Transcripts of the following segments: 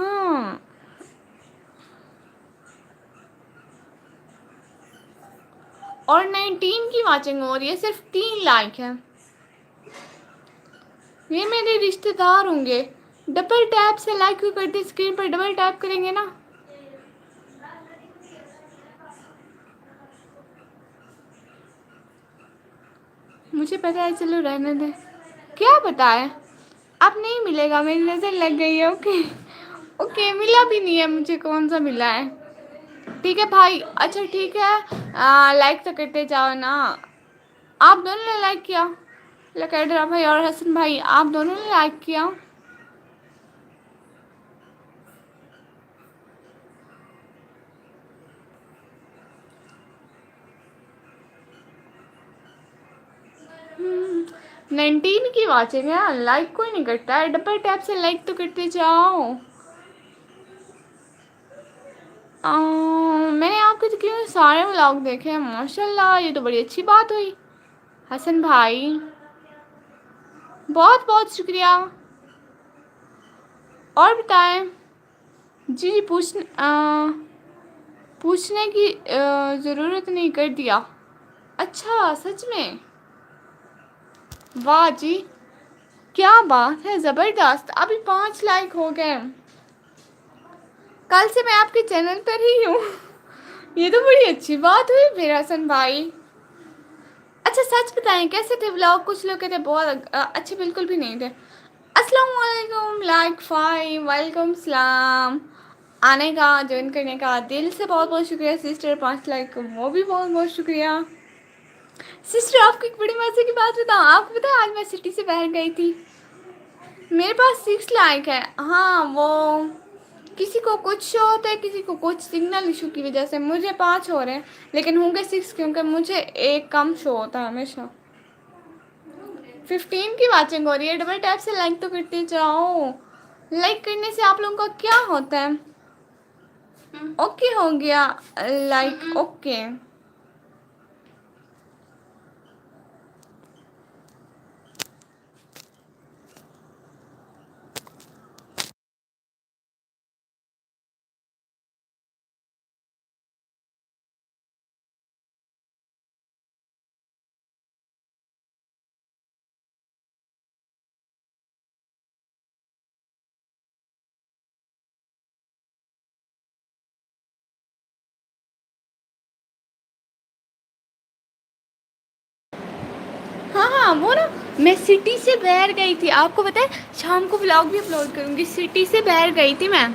ہاں اور 19 کی واچنگ ہو رہی ہے، صرف 3 لائک ہے. یہ میرے رشتے دار ہوں گے. ڈبل ٹیپ سے لائک کیوں کرتے؟ اسکرین پر ڈبل ٹیپ کریں گے نا. مجھے پتا ہے، چلو رہنے دیں. کیا پتا ہے؟ اب نہیں ملے گا، میری نظر لگ گئی ہے. اوکے اوکے، ملا بھی نہیں ہے مجھے. کون سا ملا ہے؟ ٹھیک ہے بھائی. اچھا ٹھیک ہے، لائک تو کرتے جاؤ نا. آپ دونوں نے لائک کیا؟ لکیڈرا بھائی اور حسن بھائی، آپ دونوں نے لائک کیا. ہوں 19 کی واچنگ ہے، لائک کوئی نہیں کرتا ہے. ڈبل ٹیپ سے لائک تو کرتے جاؤ. میں نے آپ کے تقریباً سارے ولاگ دیکھے ہیں ماشاء اللہ. یہ تو بڑی اچھی بات ہوئی. حسن بھائی بہت بہت شکریہ. اور بتائیں. جی پوچھنے کی ضرورت نہیں، کر دیا. اچھا سچ میں؟ واہ جی، کیا بات ہے، زبردست. ابھی 5 لائک ہو گئے. کل سے میں آپ کے چینل پر ہی ہوں. یہ تو بڑی اچھی بات ہوئی پھر حسن بھائی. اچھا سچ بتائیں، کیسے تھے ولاگ؟ کچھ لوگ کہتے بہت اچھے بالکل بھی نہیں تھے. السلام علیکم لائک 5، وعلیکم السلام. آنے کا، جوائن کرنے کا دل سے بہت بہت شکریہ. سسٹر 5 لائک، وہ بھی بہت بہت شکریہ. سسٹر آپ کو ایک بڑی مزے کی بات بتاؤں؟ آپ کو پتہ ہے آج میں سٹی سے باہر گئی تھی. میرے پاس 6 لائک ہے. ہاں وہ کسی کو کچھ شو ہوتا ہے، کسی کو کچھ سگنل ایشو کی وجہ سے. مجھے 5 ہو رہے ہیں لیکن ہوں گے 6، کیونکہ مجھے ایک کم شو ہوتا ہے ہمیشہ. 15 کی واچنگ ہو رہی ہے. ڈبل ٹیپ سے لائک تو کرتے جاؤ. لائک کرنے سے آپ لوگوں کا کیا ہوتا ہے؟ اوکے ہو گیا لائک. اوکے ہاں ہاں وہ نا، میں سٹی سے باہر گئی تھی. آپ کو پتہ ہے شام کو ولاگ بھی اپلوڈ کروں گی. سٹی سے باہر گئی تھی میں.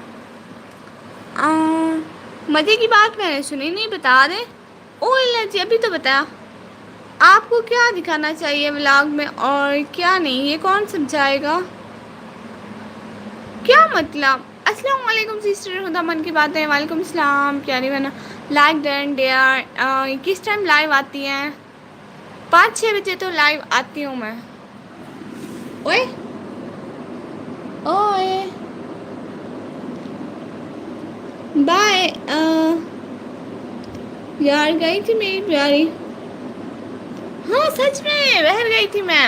مزے کی بات میں نے سنی نہیں، بتا دیں. او اللہ جی، ابھی تو بتایا. آپ کو کیا دکھانا چاہیے ولاگ میں اور کیا نہیں، یہ کون سمجھائے گا؟ کیا مطلب؟ السلام علیکم سسٹر خدا من کی باتیں. وعلیکم السلام پیاری بہنا. Like then dear. کس ٹائم لائیو آتی ہیں؟ 5-6 بجے تو لائیو آتی ہوں میں. اوئے اوئے بائے. یار گئی تھی میری پیاری. ہاں سچ میں باہر گئی تھی میں.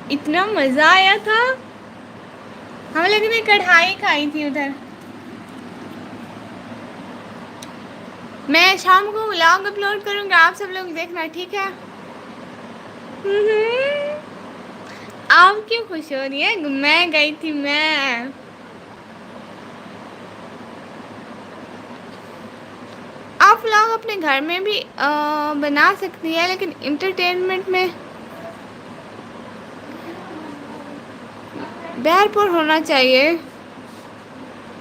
اتنا مزہ آیا تھا. ہم لوگوں نے کڑھائی کھائی تھی ادھر. میں شام کو ولاگ اپلوڈ کروں گا، آپ سب لوگ دیکھنا ٹھیک ہے. آپ کیوں خوش ہو رہی ہیں؟ میں گئی تھی میں. آپ ولاگ اپنے گھر میں بھی بنا سکتی ہیں، لیکن انٹرٹینمنٹ میں بہرپور ہونا چاہیے.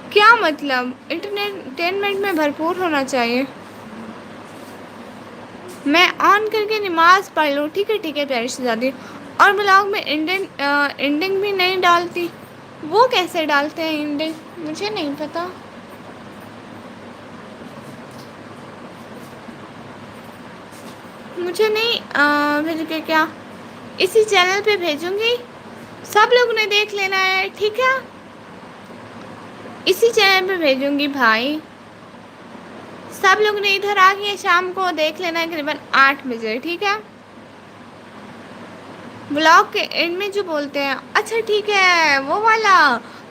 کیا مطلب؟ انٹرٹینمنٹ میں بھرپور ہونا چاہیے. میں آن کر کے نماز پڑھ لوں. ٹھیک ہے ٹھیک ہے پیاری شہزادی. اور ولاگ میں اینڈنگ بھی نہیں ڈالتی. وہ کیسے ڈالتے ہیں اینڈنگ؟ مجھے نہیں پتا. مجھے نہیں بھیج کے کیا، اسی چینل پہ بھیجوں گی. سب لوگ نے دیکھ لینا ہے ٹھیک ہے. اسی چینل پہ بھیجوں گی بھائی. سب لوگ نے ادھر آ کے شام کو دیکھ لینا ہے قریباً 8 بجے ٹھیک ہے. ولاگ کے اینڈ میں جو بولتے ہیں، اچھا ٹھیک ہے وہ والا.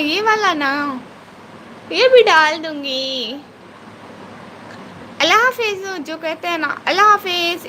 یہ والا نا یہ بھی ڈال دوں گی. اللہ حافظ. جو کہتے ہیں نا اللہ حافظ.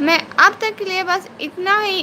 میں اب تک کے لیے بس اتنا ہی.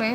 میں.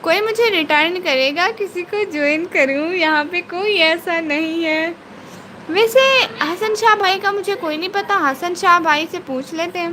کوئی مجھے ریٹرن کرے گا کسی کو جوائن کروں. یہاں پہ کوئی ایسا نہیں ہے. ویسے حسن شاہ بھائی کا مجھے کوئی نہیں پتا. حسن شاہ بھائی سے پوچھ لیتے ہیں.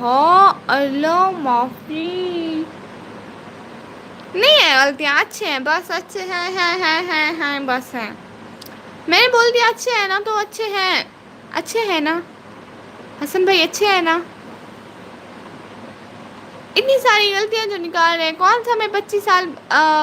ہاں اللہ معافی. نہیں ہے غلطیاں. اچھے ہیں بس. اچھے ہیں بس ہیں. میں نے بول دیا اچھے ہیں نا تو اچھے ہیں. اچھے ہیں نا حسن بھائی. اچھے ہیں نا. اتنی ساری غلطیاں جو نکال رہے ہیں. کون سا میں 25 سال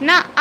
نہ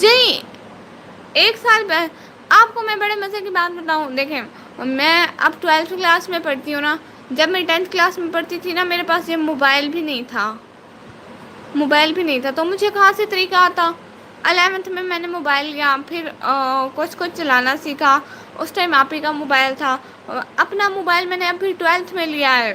جی 1 سال آپ کو میں بڑے مزے کی بات بتاؤں. دیکھیں میں اب 12th کلاس میں پڑھتی ہوں نا. جب میں 10th کلاس میں پڑھتی تھی نا میرے پاس یہ موبائل بھی نہیں تھا. موبائل بھی نہیں تھا تو مجھے کہاں سے طریقہ آتا. 11th میں نے موبائل لیا. پھر کچھ چلانا سیکھا. اس ٹائم آپ ہی کا موبائل تھا. اپنا موبائل میں نے ابھی 12th میں لیا ہے.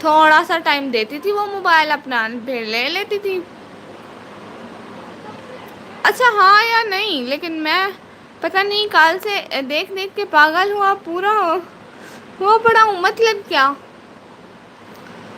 تھوڑا سا ٹائم دیتی تھی وہ موبائل اپنا پھر لے لیتی تھی. اچھا ہاں یا نہیں لیکن میں پتہ نہیں کل سے دیکھ دیکھ کے پاگل ہوا پورا. وہ پڑا ہوں مطلب کیا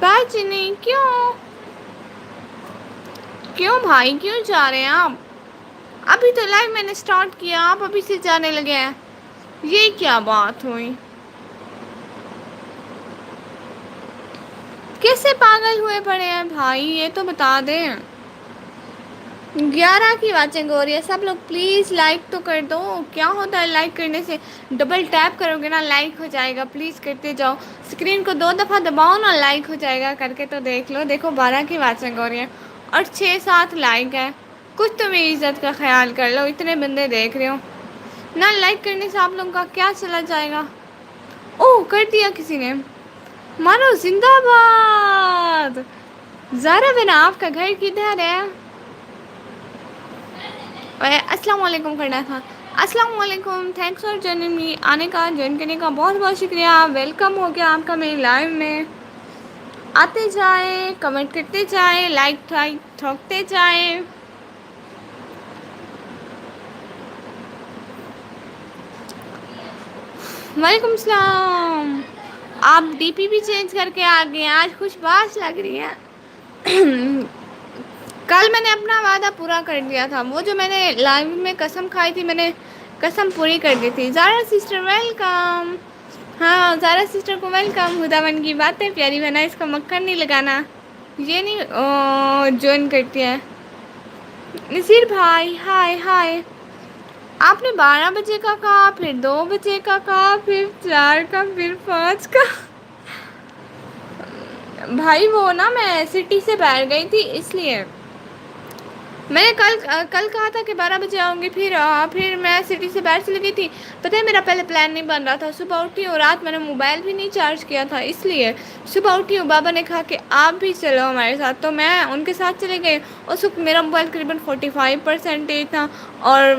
سچ نہیں کیوں. کیوں بھائی کیوں جا رہے ہیں آپ. ابھی تو لائو میں نے اسٹارٹ کیا. آپ ابھی سے جانے لگے ہیں. یہ کیا بات ہوئی. کیسے پاگل ہوئے پڑے ہیں بھائی یہ تو بتا دیں. 11 کی واچنگ ہو رہی ہے. سب لوگ پلیز لائک تو کر دو. کیا ہوتا ہے لائک کرنے سے. ڈبل ٹیپ کرو گے نا لائک ہو جائے گا. پلیز کرتے جاؤ. اسکرین کو 2 دفعہ دباؤ نا لائک ہو جائے گا. کر کے تو دیکھ لو. دیکھو 12 کی واچنگ ہو رہی ہے اور 6-7 لائک ہے. کچھ تو میری عزت کا خیال کر لو. اتنے بندے دیکھ رہے ہو نہ لائک کرنے سے آپ لوگوں کا کیا چلا جائے گا. اوہ کر دیا کسی نے. مانو زندہ باد. زارا بہن آپ کا گھر کدھر ہے. السلام علیکم کرنا تھا. السلام علیکم. تھینکس فار جوائننگ می. آنے کا جوائن کرنے کا بہت بہت شکریہ. ویلکم ہو گیا آپ کا میری لائف میں. آتے جائیں کمنٹ کرتے جائیں لائک ٹھوکتے جائیں. وعلیکم السلام. آپ ڈی پی بھی چینج کر کے آ گئے ہیں. آج خوش باش لگ رہی ہیں. کل میں نے اپنا وعدہ پورا کر دیا تھا. وہ جو میں نے لائو میں قسم کھائی تھی میں نے قسم پوری کر دی تھی. زارا سسٹر ویلکم. ہاں زارا سسٹر کو ویلکم. خدا بن کی بات ہے پیاری بہنا اس کا مکھن نہیں لگانا. یہ نہیں جوائن کرتی ہے. نصیر بھائی ہائے ہائے. آپ نے 12 بجے کا کہا پھر 2 بجے کا کہا پھر 4 کا پھر 5 کا. بھائی وہ نا میں سٹی سے باہر گئی تھی اس لیے. میں نے کل کہا تھا کہ 12 بجے آؤں گی. پھر میں سٹی سے باہر چلی گئی تھی. پتہ ہے میرا پہلے پلان نہیں بن رہا تھا. صبح اٹھی اور رات میں نے موبائل بھی نہیں چارج کیا تھا اس لیے. صبح اٹھی ہوں بابا نے کہا کہ آپ بھی چلو ہمارے ساتھ تو میں ان کے ساتھ چلے گئے. اس وقت میرا موبائل تقریباً 45% تھا اور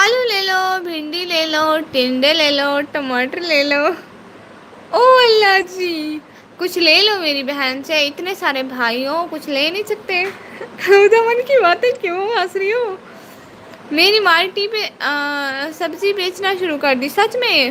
آلو لے لو بھنڈی لے لو ٹنڈے لے لو ٹماٹر لے لو. او اللہ جی. کچھ لے لو میری بہن سے. اتنے سارے بھائی ہو کچھ لے نہیں سکتے. خدا من کی باتیں کیوں ہنس رہی ہو. میری مارٹی پہ سبزی بیچنا شروع کر دی. سچ میں.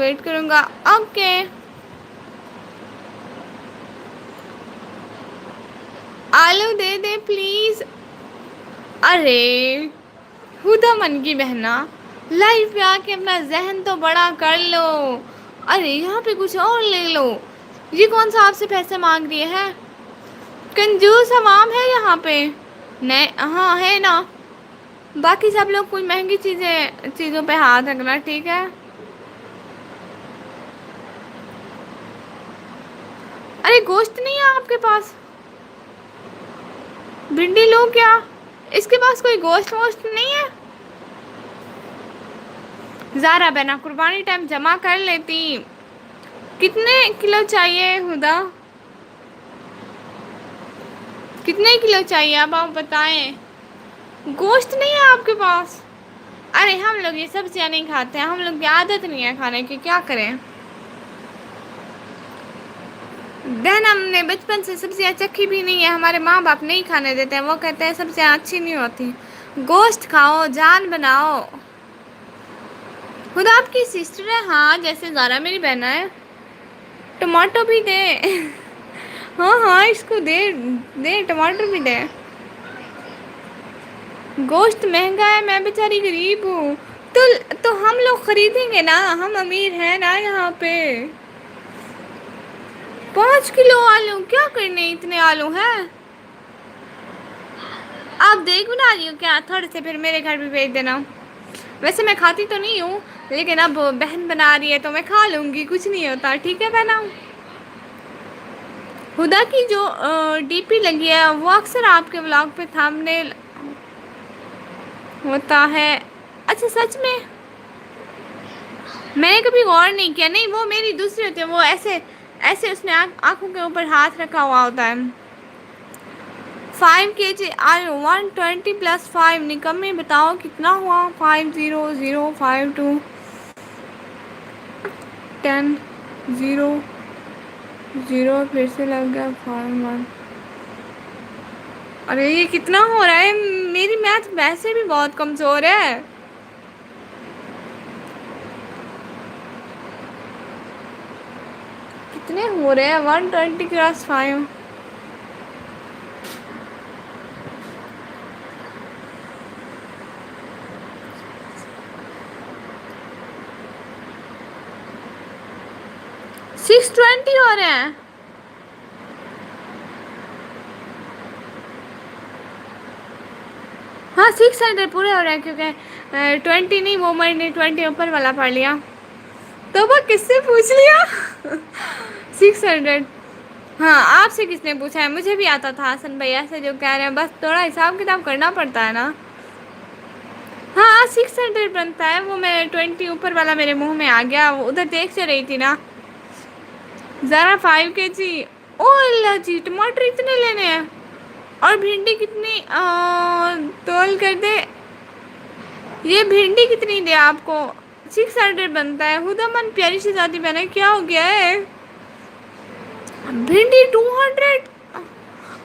ویٹ کروں گا. اوکے. آلو دے دے پلیز. ارے خدا من کی بہنا لائو پہ آ کے اپنا ذہن تو بڑا کر لو. ارے یہاں پہ کچھ اور لے لو. یہ کون سا آپ سے پیسے مانگ رہی ہے. کنجوس عوام ہے یہاں پہ. نہیں ہاں ہے نا. باقی سب لوگ کوئی مہنگی چیزوں پہ ہاتھ رکھنا ٹھیک ہے. ارے گوشت نہیں ہے آپ کے پاس. بھنڈی لو کیا؟ اس کے پاس کوئی گوشت ووشت نہیں ہے؟ زارا بہنا قربانی ٹائم جمع کر لیتی. کتنے کلو چاہیے ہدا؟ کتنے کلو چاہیے اب آپ بتائیں. گوشت نہیں ہے آپ کے پاس؟ ارے ہم لوگ یہ سبزیاں نہیں کھاتے ہیں، ہم لوگ کی عادت نہیں ہے کھانے کی، کیا کریں. بہن ہم نے بچپن سے سبزیاں چکھی بھی نہیں ہے، ہمارے ماں باپ نہیں کھانے دیتے ہیں، وہ کہتے ہیں سبزیاں اچھی نہیں ہوتی. گوشت کھاؤ، جان بناؤ. خدا آپ کی سسٹر ہے؟ ہاں جیسے زارا میری بہن ہے. ٹماٹو بھی دے. ہاں ہاں اس کو دے دے ٹماٹر بھی دے. گوشت مہنگا ہے، میں بیچاری غریب ہوں. تو ہم لوگ خریدیں گے نا، ہم امیر ہیں نا یہاں پہ. 5 کلو آلو کیا کرنے اتنے آلو ہیں؟ آپ دیکھ بنا رہی ہو کیا؟ تھوڑے سے پھر میرے گھر بھی بھیج دینا. ویسے میں کھاتی تو نہیں ہوں، لیکن اب بہن بنا رہی ہے تو میں کھا لوں گی، کچھ نہیں ہوتا. ٹھیک ہے بہنا. ہدا کی جو ڈی پی لگی ہے وہ اکثر آپ کے بلاگ پہ تھمبنیل ہوتا ہے. اچھا سچ میں؟ میں نے کبھی غور نہیں کیا. نہیں وہ میری دوسری ہوتی ہے، وہ ایسے ایسے اس نے آنکھوں کے اوپر ہاتھ رکھا ہوا ہوتا ہے. 5 kg آلو 120 + 5 نکمی بتاؤ کتنا ہوا؟ 50052 10 0 0 پھر سے لگ گیا 51. ارے یہ کتنا ہو رہا ہے؟ میری میتھ ویسے بھی بہت کمزور ہے. کتنے ہو رہے ہیں 120 × 5؟ 620 ہو رہے ہیں. ہاں 600 پورے ہو رہے ہیں کیونکہ 20 نہیں، وہ میں نے 20 اوپر والا پڑھ لیا. تو وہ کس سے پوچھ لیا؟ 600. ہاں آپ سے کس نے پوچھا ہے؟ مجھے بھی آتا تھا حسن بھیا سے جو کہہ رہے ہیں، بس تھوڑا حساب کتاب کرنا پڑتا ہے نا. ہاں 600 بنتا ہے، وہ میں 20 اوپر والا میرے منہ میں آ گیا، وہ ادھر دیکھ سے رہی تھی نا. ذرا 5 kg. او اللہ جی ٹماٹر اتنے لینے ہیں. اور بھنڈی کتنی تول کر دے. یہ بھنڈی کتنی دے آپ کو؟ 600 بنتا ہے. ہدا من پیاری شہزادی بہنا کیا ہو گیا ہے؟ بھنڈی 200.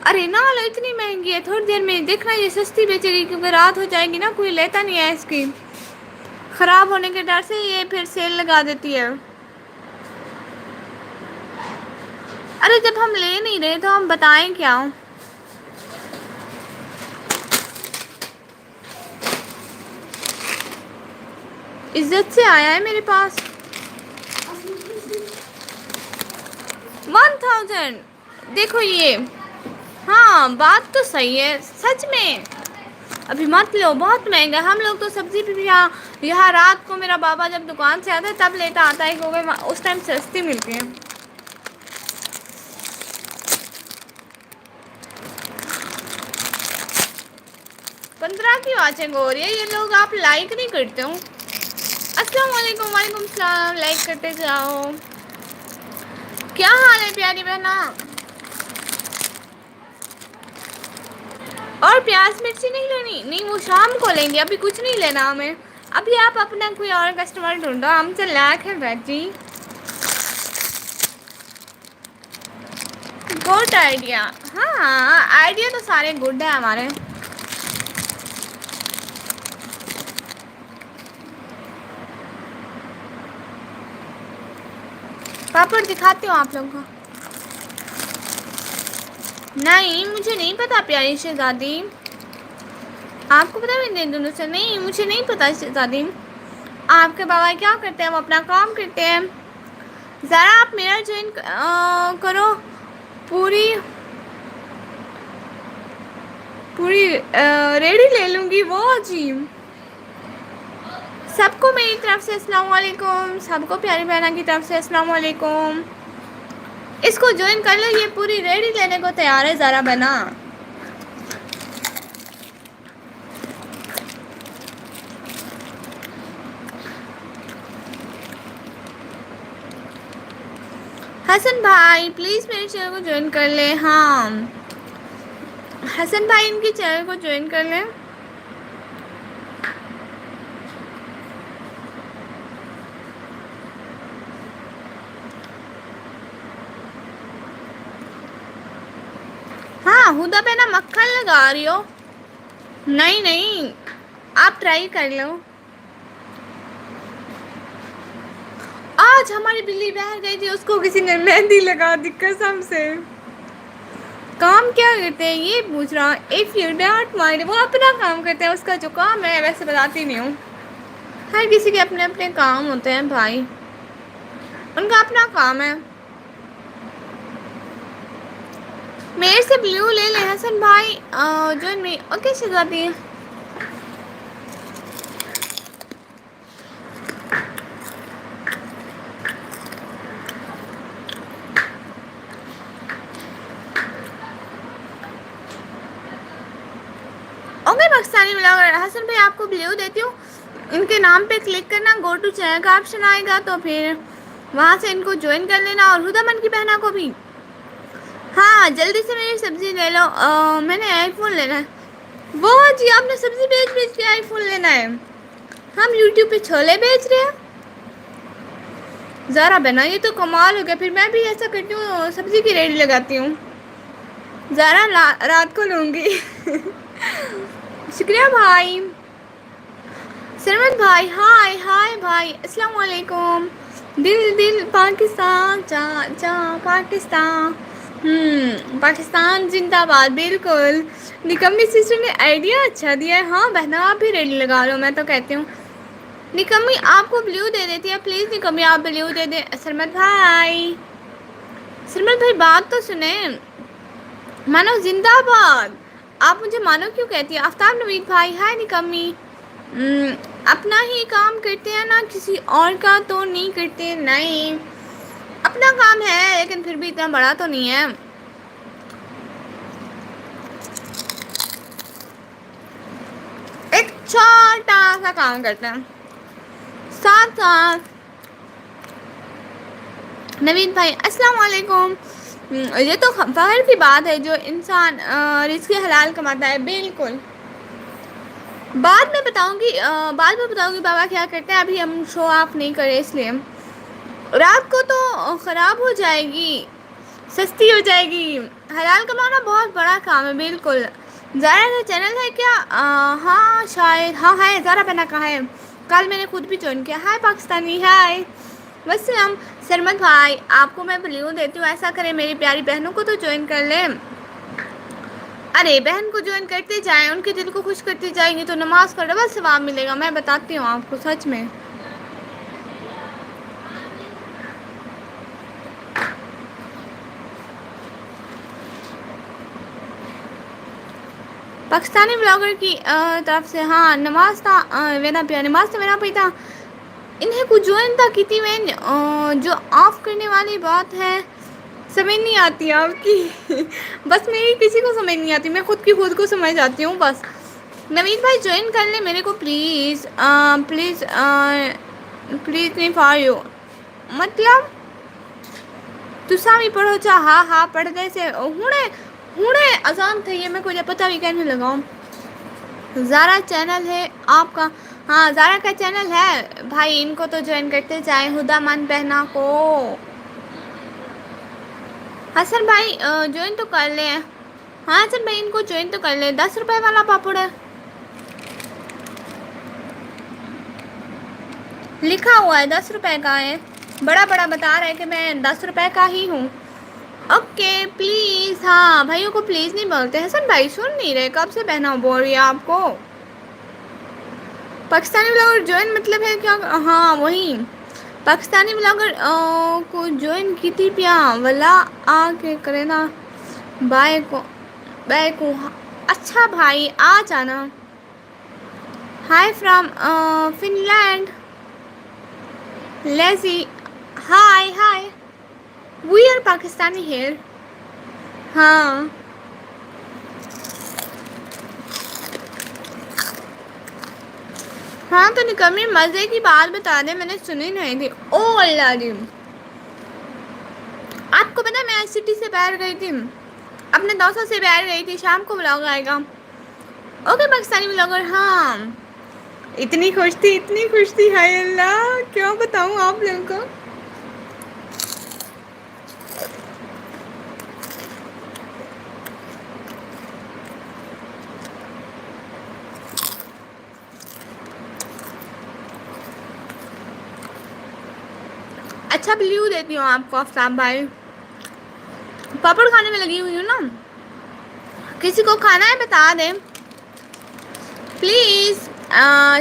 ارے نہ لو اتنی مہنگی ہے، تھوڑی دیر میں دیکھنا یہ سستی بیچے گی کیونکہ رات ہو جائے گی نا، کوئی لیتا نہیں ہے اس کی. خراب ہونے کے ڈر سے یہ پھر سیل لگا دیتی ہے. ارے جب ہم لے نہیں رہے تو ہم بتائیں کیا؟ عزت سے آیا ہے میرے پاس. 1000. دیکھو یہ، ہاں بات تو صحیح ہے سچ میں. ابھی مت لو، بہت مہنگا. ہم لوگ تو سبزی بھی یہاں رات کو میرا بابا جب دکان سے آتا ہے تب لیتا آتا ہے کیونکہ اس ٹائم سستی ملتی ہے. 15 کی واچنگ ہو رہی ہے. یہ لوگ آپ لائک نہیں کرتے ہو. السلام علیکم. وعلیکم السلام. لائک کرتے جاؤ. کیا حال ہے پیاری بہنا؟ اور پیاز مرچی نہیں لینی؟ نہیں وہ شام کو لیں گے، ابھی کچھ نہیں لینا ہمیں. ابھی آپ اپنا کوئی اور کسٹمر ڈھونڈو، ہم سے لاکھ ہے باجی. Good idea. ہاں آئیڈیا تو سارے گڈ ہیں ہمارے. پاپڑ دکھاتی ہوں آپ لوگوں کو. نہیں مجھے نہیں پتا پیاری شہزادی. آپ کو پتا ہے دونوں سے؟ نہیں مجھے نہیں پتا شہزادی. آپ کے بابا کیا کرتے ہیں؟ وہ اپنا کام کرتے ہیں. ذرا آپ میرا جوائن کرو. پوری پوری ریڑھی لے لوں گی وہ جی. سب کو میری طرف سے السلام علیکم. سب کو پیاری بہنا کی طرف سے السلام علیکم. اس کو جوائن کر لو، یہ پوری ریڑھی لینے کو تیار ہے ذرا بنا. حسن بھائی پلیز میرے چینل کو جوائن کر لیں. ہاں حسن بھائی ان کے چینل کو جوائن کر لیں. ہاں ہدا پہ نا مکھن لگا رہی ہو. نہیں نہیں آپ ٹرائی کر لو. آج ہماری بلی باہر گئی تھی اس کو کسی نے مہندی لگا دی قسم سے. کام کیا کرتے ہیں یہ پوچھ رہا ہوں. اف یو ڈونٹ مائنڈ وہ اپنا کام کرتے ہیں اس کا جو کام ہے ویسے بتاتی نہیں ہوں. ہر کسی کے اپنے اپنے کام ہوتے ہیں بھائی ان کا اپنا کام ہے. میرے سے بلیو لے لیں حسن بھائی جو میں اوکے شہزادی ہے. اوکے پاکستانی بلاگر حسن بھائی آپ کو بلیو دیتی ہوں. ان کے نام پہ کلک کرنا گو ٹو چینل کا آپشن آئے گا تو پھر وہاں سے ان کو جوائن کر لینا. اور ہدا من کی بہنا کو بھی. ہاں جلدی سے میری سبزی لے لو. میں نے آئی فون لینا ہے. وہ جی آپ نے سبزی بیچ کے آئی فون لینا ہے. ہم یوٹیوب پہ چھولے بیچ رہے ہیں. ذرا بنا یہ تو کمال ہو گیا. پھر میں بھی ایسا کرتی ہوں سبزی کی ریڑھی لگاتی ہوں. ذرا رات کو لوں گی. شکریہ بھائی. سرمت بھائی ہائے ہائے بھائی السلام علیکم. دل دل پاکستان پاکستان پاکستان زندہ باد. بالکل نکمی سسٹر نے آئیڈیا اچھا دیا ہے. ہاں بہنا آپ بھی ریڈی لگا لو. میں تو کہتی ہوں نکمی آپ کو بلیو دے دیتی ہے. پلیز نکمی آپ بلیو دے دیں. سرمت بھائی سرمت بھائی بات تو سنیں. مانو زندہ باد. آپ مجھے مانو کیوں کہتی ہیں. آفتاب نوید بھائی ہائے نکمی. اپنا ہی کام کرتے ہیں نا کسی اور کا تو نہیں کرتے. نہیں اپنا کام ہے لیکن پھر بھی اتنا بڑا تو نہیں ہے. ایک چھوٹا سا کام کرتے ہیں ساتھ ساتھ. نوید بھائی السلام علیکم. یہ تو فخر کی بات ہے جو انسان رزق حلال کماتا ہے. بالکل بعد میں بتاؤں گی بابا کیا کرتے ہیں. ابھی ہم شو آف نہیں کرے اس لیے رات کو تو خراب ہو جائے گی. سستی ہو جائے گی. حلال کمانا بہت بڑا کام ہے. بالکل زارا کا چینل ہے کیا. ہاں شاید ہاں ہے. زارا بہنا کا ہے. کل میں نے خود بھی جوائن کیا. ہائے پاکستانی ہائے وسلم. سرمت بھائی آپ کو میں بلیو دیتی ہوں. ایسا کریں میری پیاری بہنوں کو تو جوائن کر لیں. ارے بہن کو جوائن کرتے جائیں ان کے دل کو خوش کرتی جائیں گی تو نماز کا ڈبل ثواب ملے گا. میں بتاتی ہوں آپ کو سچ میں. پاکستانی بلاگر کی طرف سے ہاں نماز تھا نماز تو میرا پہ تھا. انہیں کو جوائن تھا کتی میں جو آف کرنے والی بات ہے سمجھ نہیں آتی آپ کی. بس میری کسی کو سمجھ نہیں آتی. میں خود کو سمجھ جاتی ہوں بس. نوید بھائی جوائن کر لیں میرے کو پلیز پلیز پلیز نہیں فار یو مطلب تسا بھی پڑھو چا ہاں ہاں پڑھنے سے ہونے آسان تھا. یہ میں کو جب پتہ بھی کہنے لگاؤں. زارا چینل ہے آپ کا. ہاں زارا کا چینل ہے بھائی. ان کو تو جوائن کرتے جائیں. ہدا من پہنا کو حسن بھائی جوائن تو کر لیں. ہاں حسن بھائی ان کو جوائن تو کر لیں. 10 روپے والا پاپڑ ہے لکھا ہوا ہے 10 روپے کا ہے. بڑا بتا رہا ہے کہ میں 10 روپے کا ہی ہوں. Okay please. ہاں بھائیوں کو پلیز نہیں بولتے. حسن بھائی سن نہیں رہے کب سے بہنا بول رہی ہے آپ کو. پاکستانی بلاگر جوائن مطلب ہے کیا. ہاں وہی پاکستانی بلاگر کو جوائن کی تھی پیا ولا آ کے کرے نا بھائی کو. اچھا بھائی آ جانا. Hi from Finland lazy. Hi we are Pakistani here. ہاں ہاں تو نکمی مزے کی بات بتا دیں. میں نے سنی نہیں تھی. او اللہ جی آپ کو پتا ہے میں سٹی سے باہر گئی تھی، اپنے دوستوں سے باہر گئی تھی، شام کو بلاگ آئے گا. Okay Pakistani blogger. ہاں اتنی خوش تھی ہائے اللہ کیا بتاؤں آپ لوگوں کو. اچھا بلیو دیتی ہوں آپ کو آفتاب بھائی. پاپڑ کھانے میں لگی ہوئی ہوں نا. کسی کو کھانا ہے بتا دیں پلیز.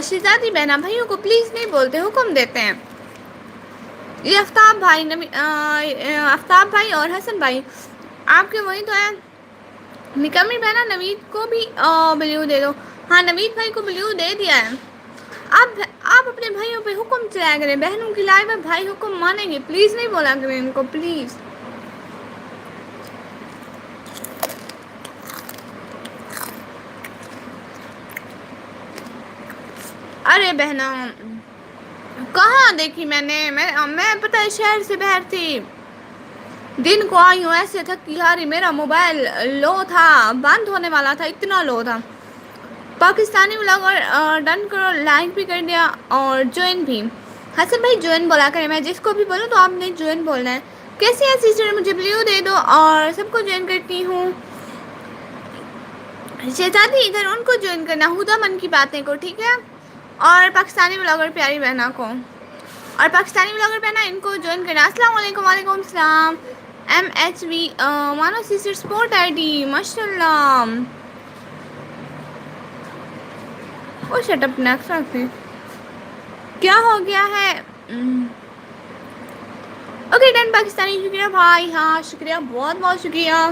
شہزادی بہنا بھائیوں کو پلیز نہیں بولتے، حکم دیتے ہیں. یہ آفتاب بھائی اور حسن بھائی آپ کے وہی تو ہیں. نکمی بہنا نوید کو بھی بلیو دے دو. ہاں نوید بھائی کو بلیو دے دیا ہے. آپ اپنے بھائیوں پہ حکم چلایا کریں، بہنوں کی لائف میں بھائی حکم مانیں گے. پلیز نہیں بولا کریں ان کو پلیز. ارے بہنا کہاں دیکھی میں پتہ ہے شہر سے باہر تھی. دن کو آئی ہوں ایسے تھکی ہاری، میرا موبائل لو تھا، بند ہونے والا تھا، اتنا لو تھا. پاکستانی بلاگر ڈن کرو، لائک بھی کر دیا اور جوائن بھی. حسن بھائی جوائن بولا کریں، میں جس کو بھی بولوں تو آپ نے جوائن بولنا ہے. کیسی ہے سسٹر مجھے بلیو دے دو اور سب کو جوائن کرتی ہوں. شہزادی ادھر ان کو جوائن کرنا، ہدا من کی باتیں کو ٹھیک ہے. اور پاکستانی بلاگر پیاری بہنا کو اور پاکستانی بلاگر بہنا ان کو جوائن کرنا. السلام علیکم. وعلیکم السلام. ایم ایچ وی مانو سسٹر سپورٹ آئی ڈی ماشاء اللہ. وہ شٹ اپ کیا ہو گیا ہے. Okay done Pakistani. شکریہ بھائی. ہاں شکریہ بہت بہت شکریہ.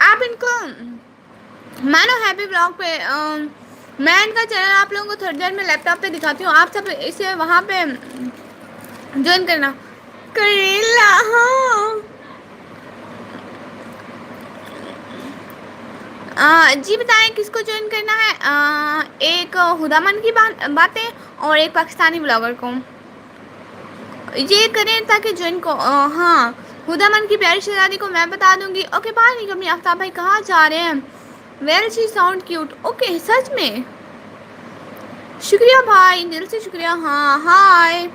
آپ ان کو مانو ہیپی بلاگ پہ میں ان کا چینل آپ لوگوں کو تھوڑی دیر میں لیپ ٹاپ پہ دکھاتی ہوں. آپ سب اسے وہاں پہ جوائن کرنا. کریلا ہاں جی بتائیں کس کو جوائن کرنا ہے. ایک ہدا من کی باتیں اور ایک پاکستانی بلاگر کو یہ کریں تاکہ جوائن کو. ہاں ہدا من کی پیاری شہزادی کو میں بتا دوں گی. اوکے باہر نہیں کمی آفتاب بھائی کہاں جا رہے ہیں. Well she sound cute. Okay سچ میں شکریہ بھائی دل سے شکریہ. ہاں hi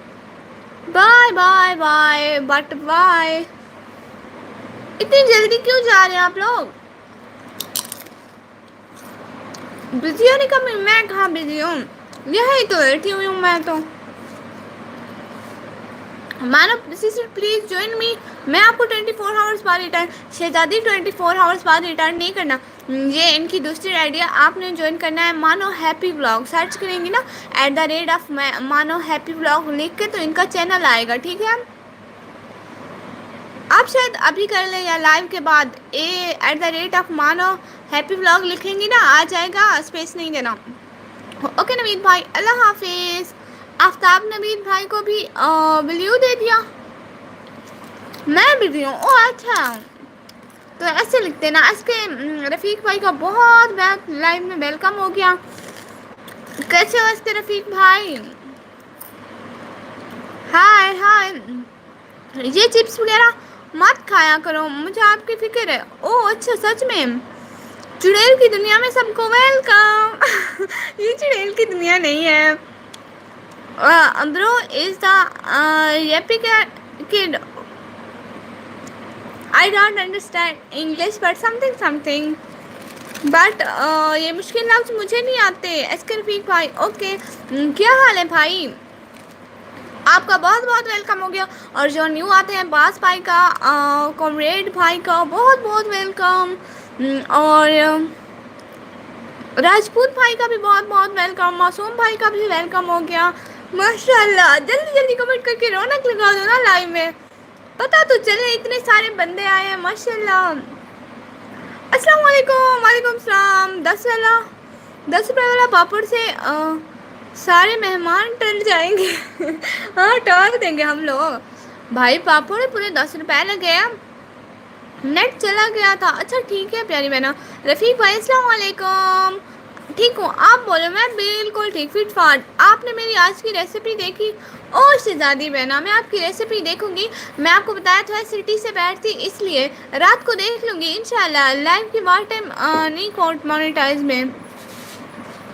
bye bye bye but bye. اتنی جلدی کیوں جا رہے ہیں آپ لوگ. بزی ہو نہیں کمی. میں کہاں بزی ہوں، یہی تو بیٹھی ہوئی ہوں میں تو. مانو سسٹر پلیز جوائن می. میں آپ کو 24 آورس بعد ریٹرن شہزادی 24 آورس بعد ریٹرن نہیں کرنا. یہ ان کی دوسری آئیڈیا. آپ نے جوائن کرنا ہے مانو ہیپی بلاگ. سرچ کریں گی نا @ مانو ہیپی بلاگ لکھ کے تو ان کا چینل آئے گا ٹھیک ہے. آپ شاید ابھی کر لیں یا لائیو کے بعد @ مانو ہیپی بلاگ لکھیں گی نا آ جائے گا. اسپیس نہیں دینا. اوکے نوید بھائی اللہ حافظ. آفتاب نوید بھائی کو بھی بلیو دے دیا. میں بزی ہوں. او اچھا تو ایسے لکھتے نا. اس کے رفیق بھائی کا بہت بہت لائف میں ویلکم ہو گیا. کیسے ہو اس کے رفیق بھائی. ہائے ہائے. یہ چپس وغیرہ مت کھایا کرو مجھے آپ کی فکر ہے. او اچھا سچ میں. چڑیل کی دنیا میں سب کو ویلکم. یہ چڑیل کی دنیا نہیں ہے. برو از دا یپی کڈ. I don't understand English but something. But یہ مشکل لفظ مجھے نہیں آتے. ایس کے رفیق بھائی اوکے. کیا حال ہے بھائی. آپ کا بہت بہت ویلکم ہو گیا. اور جو نیو آتے ہیں باز بھائی کا کامریڈ بھائی کا بہت بہت ویلکم. اور راجپوت بھائی کا بھی بہت بہت ویلکم. معصوم بھائی کا بھی ویلکم ہو گیا. ماشاء اللہ جلدی جلدی کمنٹ کر کے رونق لگا دو نا لائیو میں. پتا تو چلے اتنے سارے بندے آئے ہیں ماشاء اللہ. السلام علیکم. وعلیکم السلام. 10 روپے والا پاپڑ سے سارے مہمان ٹل جائیں گے. ہاں ٹال دیں گے ہم لوگ. بھائی پاپڑ پورے 10 روپے لگے ہیں. نیٹ چلا گیا تھا. اچھا ٹھیک ہے پیاری بہنا. رفیق بھائی السلام علیکم. ٹھیک ہوں آپ بولو. میں بالکل ٹھیک فٹ فاٹ. آپ نے میری آج کی ریسیپی دیکھی؟ اور شہزادی بہنا میں آپ کی ریسیپی دیکھوں گی. میں آپ کو بتایا تھا سٹی سے بیٹھتی اس لیے رات کو دیکھ لوں گی انشاءاللہ. لائف کی وار ٹائم نہیں کوٹ مانیٹائز میں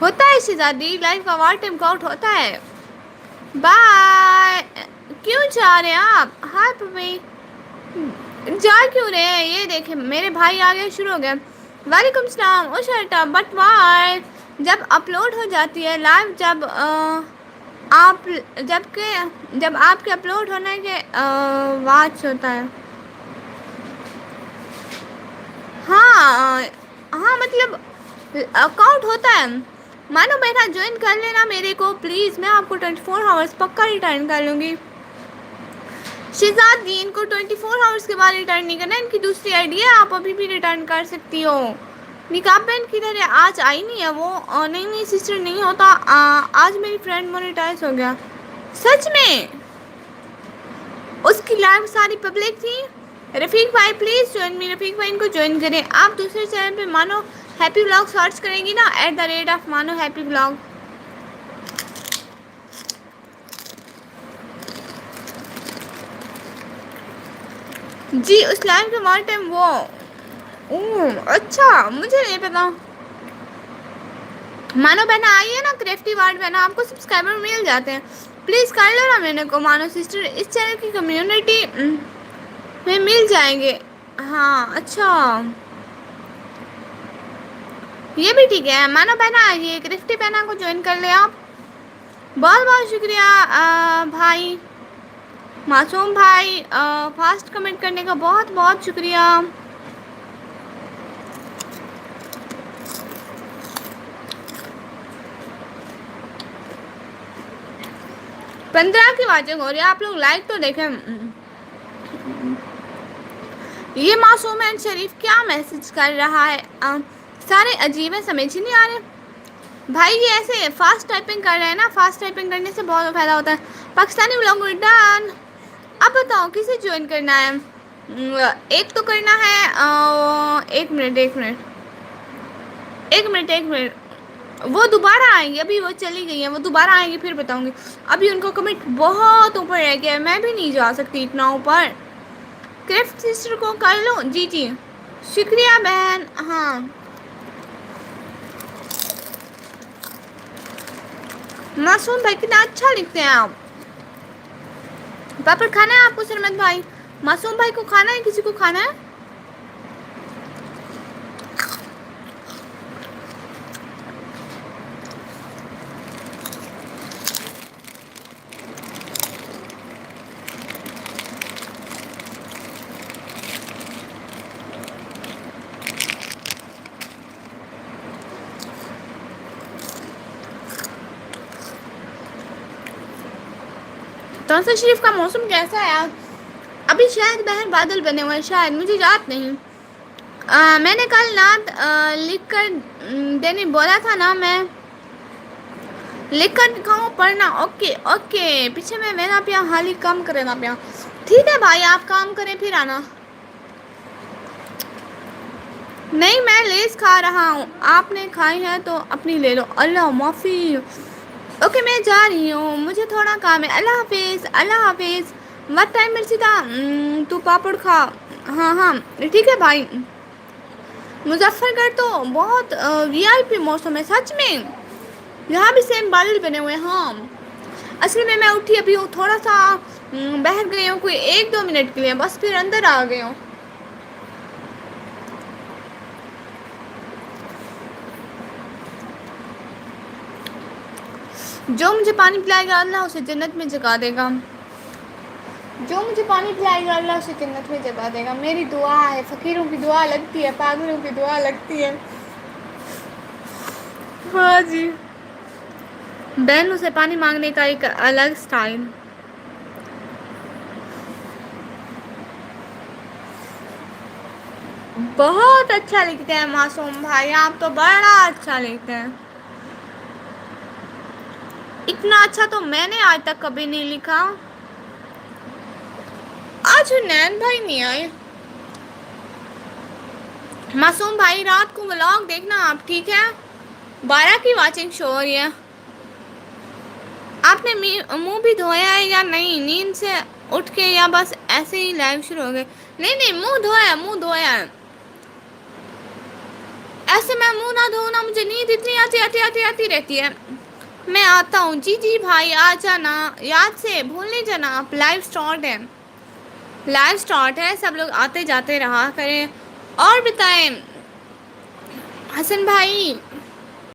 ہوتا ہے شہزادی. لائف کا وار ٹائم کاؤنٹ ہوتا ہے. بائے. کیوں جا رہے ہیں آپ؟ ہاں پپی جا کیوں رہے ہیں؟ یہ دیکھیں میرے بھائی آگے شروع ہو گیا. وعلیکم السلام. او شرٹا بٹ وائے جب اپلوڈ ہو جاتی ہے لائو آپ جب آپ کے اپلوڈ ہونے کے واچ ہوتا ہے. ہاں ہاں مطلب اکاؤنٹ ہوتا ہے. مانو بیٹا جوائن کر لینا میرے کو پلیز. میں آپ کو 24 آورس پکا ریٹرن کر لوں گی. شہزاد ان کو 24 آورس کے بعد ریٹرن نہیں کرنا. ان کی دوسری آئی ڈی ہے آپ ابھی بھی ریٹرن کر سکتی ہو. نکاح بہن کدھر ہے؟ آج آئی نہیں ہے وہ. نہیں سسٹر نہیں ہوتا. آج میری فرینڈ مونیٹائز ہو گیا. سچ میں اس کی لائف ساری پبلک تھی. رفیق بھائی پلیز جوائن می. رفیق بھائی ان کو جوائن کریں. آپ دوسرے چینل پہ مانو ہیپی بلاگ سرچ کریں گی نا @ مانو ہیپی بلاگ. جی اس لائن کے مار ٹائم وہ اچھا مجھے نہیں پتا. مانو بہنا آئی ہے نا کریفٹی وارڈ بہنا آپ کو سبسکرائبر مل جاتے ہیں. پلیز کر لو نا میرے کو مانو سسٹر. اس چینل کی کمیونٹی میں مل جائیں گے. ہاں اچھا یہ بھی ٹھیک ہے. مانو پہنا یہ کرسٹی پہنا کو جوائن کر لے آپ. بہت بہت شکریہ بھائی معصوم بھائی. فاسٹ کمنٹ کرنے کا بہت بہت شکریہ. 15 کی واچنگ ہو رہی ہے. آپ لوگ لائک تو دیکھیں. یہ معصوم شریف کیا میسج کر رہا ہے؟ سارے عجیب ہے سمجھ ہی نہیں آ رہے. بھائی یہ ایسے فاسٹ ٹائپنگ کر رہے ہیں نا. فاسٹ ٹائپنگ کرنے سے بہت فائدہ ہوتا ہے. Pakistani blog return. اب بتاؤ کسے جوائن کرنا ہے؟ ایک تو کرنا ہے. ایک منٹ وہ دوبارہ آئیں گی. ابھی وہ چلی گئی ہیں. وہ دوبارہ آئیں گی پھر بتاؤں گی. ابھی ان کو کمنٹ بہت اوپر رہ گیا ہے. میں بھی نہیں جا سکتی اتنا اوپر. کرفٹ سسٹر کو کر لوں. جی جی شکریہ بہن. ہاں معصوم بھائی کتنا اچھا لکھتے ہیں آپ. پاپڑ کھانا ہے آپ کو سرمت بھائی؟ معصوم بھائی کو کھانا ہے؟ کسی کو کھانا ہے؟ توسر شریف کا موسم کیسا ہے آج؟ ابھی شاید بہن بادل بنے ہوئے ہیں شاید. مجھے یاد نہیں. میں نے کل نعت لکھ کر دینے بولا تھا نا. میں لکھ کر دکھاؤں پڑھنا. اوکے اوکے پیچھے میں میرا پیا حالی کام کرے گا پیا. ٹھیک ہے بھائی آپ کام کریں پھر آنا. نہیں میں لیز کھا رہا ہوں. آپ نے کھائی ہے تو اپنی لے لو. اللہ معافی. اوکے میں جا رہی ہوں. مجھے تھوڑا کام ہے. اللہ حافظ. اللہ حافظ. وات ٹائم مرچیدہ تو پاپڑ کھا. ہاں ہاں ٹھیک ہے بھائی. مظفر گڑھ تو بہت وی آئی پی موسم ہے سچ میں. یہاں بھی سیم بادل بنے ہوئے. ہاں اصل میں اٹھی ابھی ہوں تھوڑا سا باہر گئی ہوں کوئی 1-2 منٹ کے لیے بس پھر اندر آ گئی ہوں. جو مجھے پانی پلائے گا اللہ اسے جنت میں جگا دے گا. جو مجھے پانی پلائے گا اللہ اسے جنت میں جگا دے گا. میری دعا ہے. فقیروں کی دعا لگتی ہے. پاگلوں کی دعا لگتی ہے. ہاں جی بہنوں سے پانی مانگنے کا ایک الگ اسٹائل. بہت اچھا لکھتے ہیں معصوم بھائی. آپ تو بڑا اچھا لکھتے ہیں. اتنا اچھا تو میں نے آج تک کبھی نہیں لکھا. آج حنین بھائی نہیں آئے. معصوم بھائی رات کو ولاگ دیکھنا آپ، ٹھیک ہے؟ 12 کی واچنگ شو ہو رہی ہے. آپ نے منہ بھی دھویا ہے یا نہیں نیند سے اٹھ کے، یا بس ایسے ہی لائو شروع ہو گئے؟ نہیں نہیں، منہ دھویا، منہ دھویا. ایسے میں منہ نہ دھونا، مجھے نیند اتنی آتی رہتی ہے. میں آتا ہوں. جی جی بھائی آ جانا، یاد سے بھول نہیں جانا آپ. لائف اسٹارٹ ہے، لائف اسٹارٹ ہے، سب لوگ آتے جاتے رہا کریں. اور بتائیں حسن بھائی،